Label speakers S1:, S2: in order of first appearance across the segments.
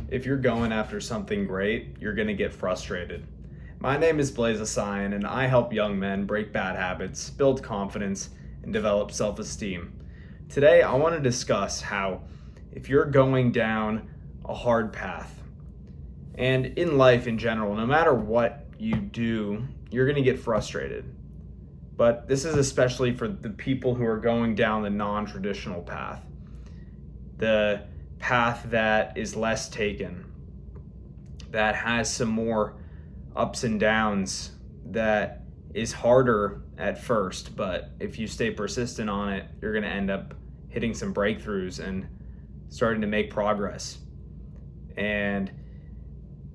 S1: if you're going after something great, you're going to get frustrated. My name is Blaze Assign, and I help young men break bad habits, build confidence, and develop self-esteem. Today, I want to discuss how if you're going down a hard path, and in life in general, no matter what you do, you're going to get frustrated. But this is especially for the people who are going down the non-traditional path, the path that is less taken, that has some more ups and downs, that is harder at first, but if you stay persistent on it, you're going to end up hitting some breakthroughs and starting to make progress. And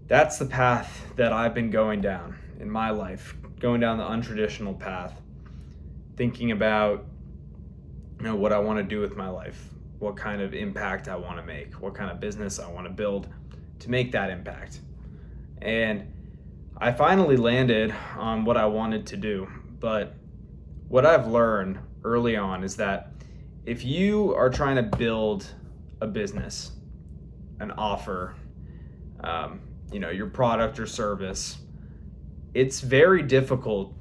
S1: that's the path that I've been going down in my life, going down the untraditional path, thinking about what I want to do with my life, what kind of impact I want to make, what kind of business I want to build to make that impact. And I finally landed on what I wanted to do. But what I've learned early on is that if you are trying to build a business, an offer, your product or service, it's very difficult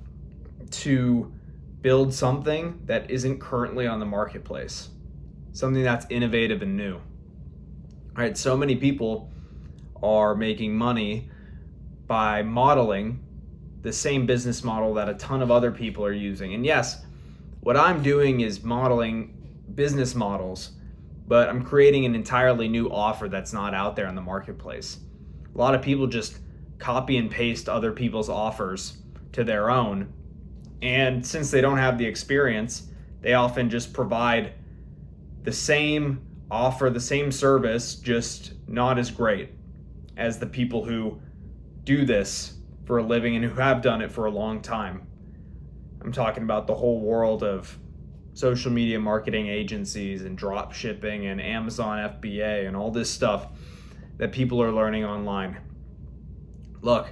S1: to build something that isn't currently on the marketplace, something that's innovative and new. All right, so many people are making money by modeling the same business model that a ton of other people are using. And yes, what I'm doing is modeling business models, but I'm creating an entirely new offer that's not out there in the marketplace. A lot of people just copy and paste other people's offers to their own. And since they don't have the experience, they often just provide the same offer, the same service, just not as great as the people who do this for a living and who have done it for a long time. I'm talking about the whole world of social media marketing agencies and drop shipping and Amazon FBA and all this stuff that people are learning online. Look,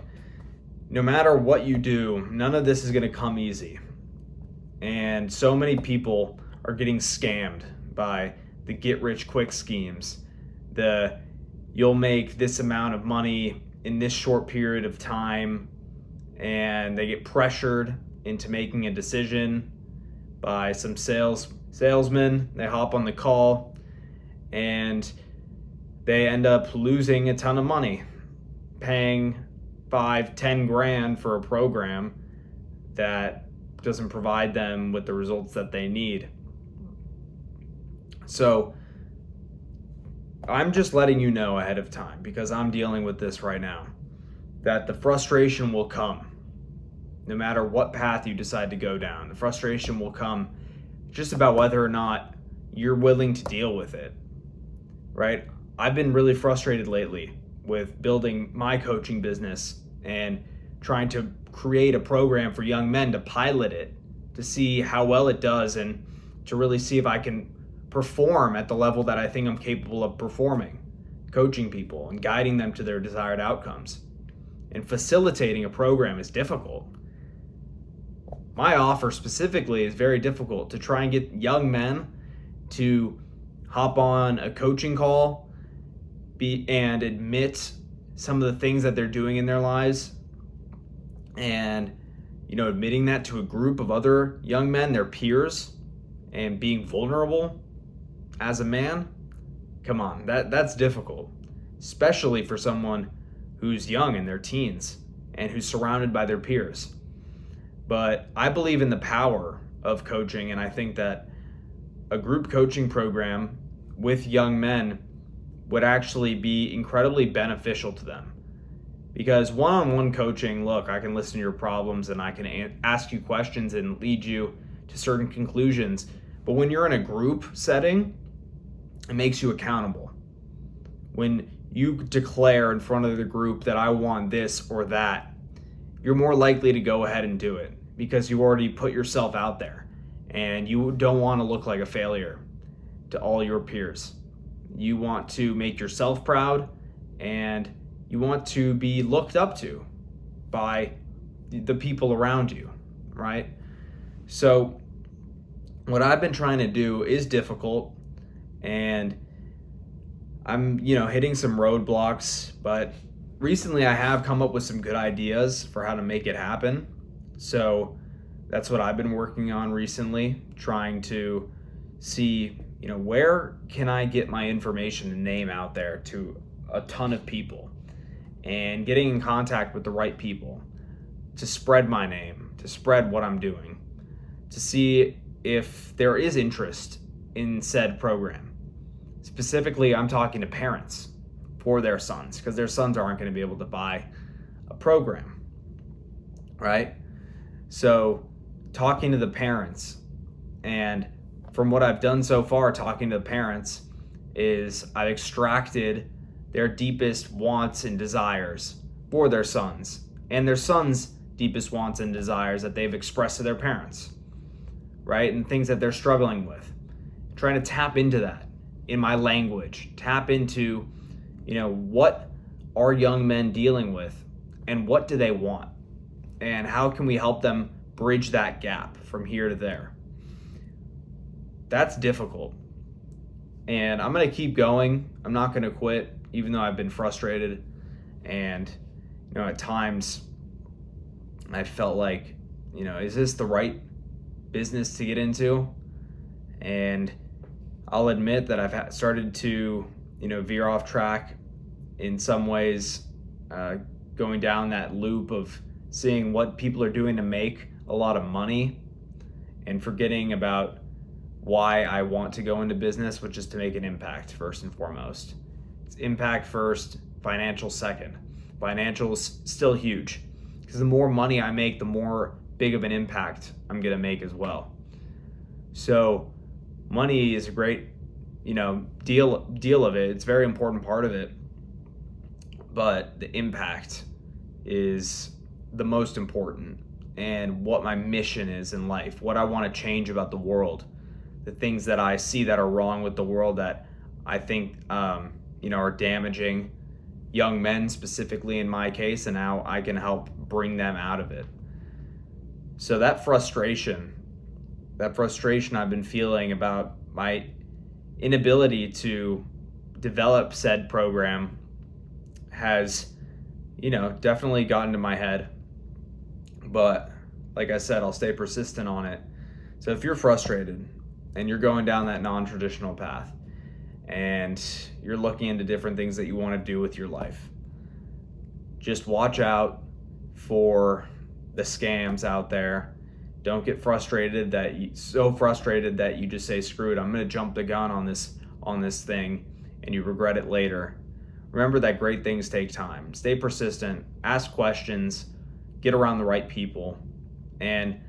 S1: no matter what you do, none of this is going to come easy. And so many people are getting scammed by the get-rich-quick schemes. You'll make this amount of money in this short period of time, and they get pressured into making a decision by some salesmen. They hop on the call, and they end up losing a ton of money, paying 5-10 grand for a program that doesn't provide them with the results that they need. So I'm just letting you know ahead of time, because I'm dealing with this right now, that the frustration will come no matter what path you decide to go down. The frustration will come just about whether or not you're willing to deal with it, right? I've been really frustrated lately with building my coaching business and trying to create a program for young men to pilot it, to see how well it does, and to really see if I can perform at the level that I think I'm capable of performing, coaching people and guiding them to their desired outcomes. And facilitating a program is difficult. My offer specifically is very difficult, to try and get young men to hop on a coaching call and admit some of the things that they're doing in their lives, and admitting that to a group of other young men, their peers, and being vulnerable as a man. Come on, that's difficult, especially for someone who's young in their teens and who's surrounded by their peers. But I believe in the power of coaching, and I think that a group coaching program with young men would actually be incredibly beneficial to them. Because one-on-one coaching, look, I can listen to your problems and I can ask you questions and lead you to certain conclusions. But when you're in a group setting, it makes you accountable. When you declare in front of the group that I want this or that, you're more likely to go ahead and do it, because you already put yourself out there and you don't want to look like a failure to all your peers. You want to make yourself proud, and you want to be looked up to by the people around you, right? So what I've been trying to do is difficult, and I'm, hitting some roadblocks, but recently I have come up with some good ideas for how to make it happen. So that's what I've been working on recently, trying to see, where can I get my information and name out there to a ton of people, and getting in contact with the right people to spread my name, to spread what I'm doing, to see if there is interest in said program. Specifically, I'm talking to parents for their sons, because their sons aren't going to be able to buy a program, right? So talking to the parents, and from what I've done so far, talking to the parents, is I've extracted their deepest wants and desires for their sons, and their sons' deepest wants and desires that they've expressed to their parents, right? And things that they're struggling with. Trying to tap into that in my language, tap into, what are young men dealing with, and what do they want, and how can we help them bridge that gap from here to there. That's difficult, and I'm going to keep going. I'm not going to quit, even though I've been frustrated, and at times I felt like, is this the right business to get into? And I'll admit that I've started to, veer off track in some ways, going down that loop of seeing what people are doing to make a lot of money and forgetting about why I want to go into business, which is to make an impact first and foremost. It's impact first, financial second. Financial is still huge, because the more money I make, the more big of an impact I'm going to make as well. So money is a great, deal of it. It's a very important part of it, but the impact is the most important, and what my mission is in life, what I want to change about the world, the things that I see that are wrong with the world that I think, are damaging young men, specifically in my case, and how I can help bring them out of it. So that frustration I've been feeling about my inability to develop said program has, definitely gotten to my head. But like I said, I'll stay persistent on it. So if you're frustrated and you're going down that non-traditional path, and you're looking into different things that you want to do with your life, just watch out for the scams out there. Don't get frustrated so frustrated that you just say, screw it, I'm going to jump the gun on this thing, and you regret it later. Remember that great things take time. Stay persistent, ask questions, get around the right people, and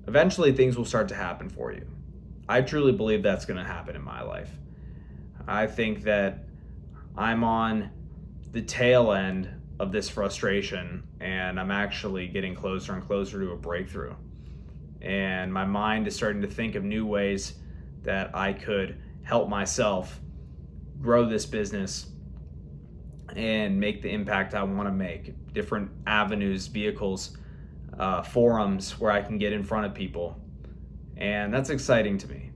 S1: eventually things will start to happen for you. I truly believe that's going to happen in my life. I think that I'm on the tail end of this frustration, and I'm actually getting closer and closer to a breakthrough. And my mind is starting to think of new ways that I could help myself grow this business and make the impact I want to make. Different avenues, vehicles, forums where I can get in front of people. And that's exciting to me.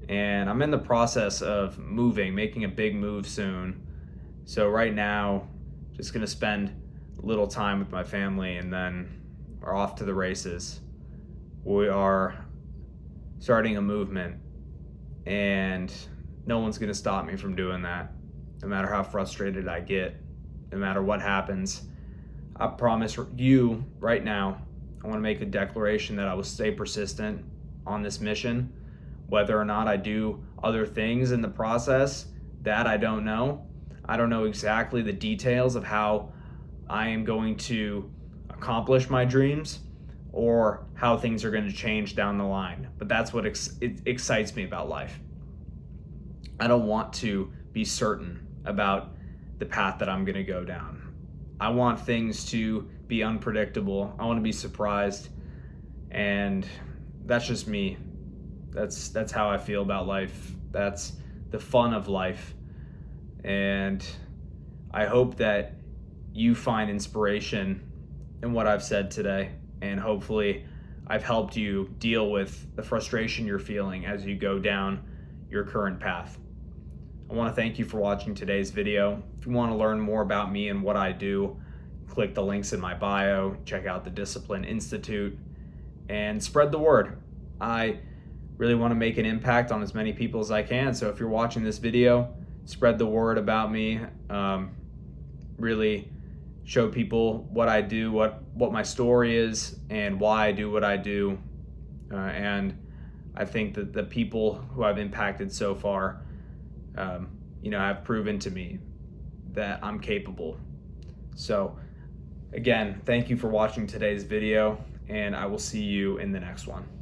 S1: And I'm in the process of making a big move soon. So right now, just gonna spend a little time with my family, and then we're off to the races. We are starting a movement, and no one's gonna stop me from doing that, no matter how frustrated I get, no matter what happens. I promise you right now, I wanna make a declaration that I will stay persistent on this mission. Whether or not I do other things in the process, that I don't know. I don't know exactly the details of how I am going to accomplish my dreams, or how things are going to change down the line. But that's what excites me about life. I don't want to be certain about the path that I'm going to go down. I want things to be unpredictable. I want to be surprised. And that's just me. That's how I feel about life. That's the fun of life. And I hope that you find inspiration in what I've said today. And hopefully I've helped you deal with the frustration you're feeling as you go down your current path. I want to thank you for watching today's video. If you want to learn more about me and what I do, click the links in my bio, check out the Discipline Institute, and spread the word. I really want to make an impact on as many people as I can. So if you're watching this video, spread the word about me. Really show people what I do, what my story is, and why I do what I do. And I think that the people who I've impacted so far, have proven to me that I'm capable. So again, thank you for watching today's video, and I will see you in the next one.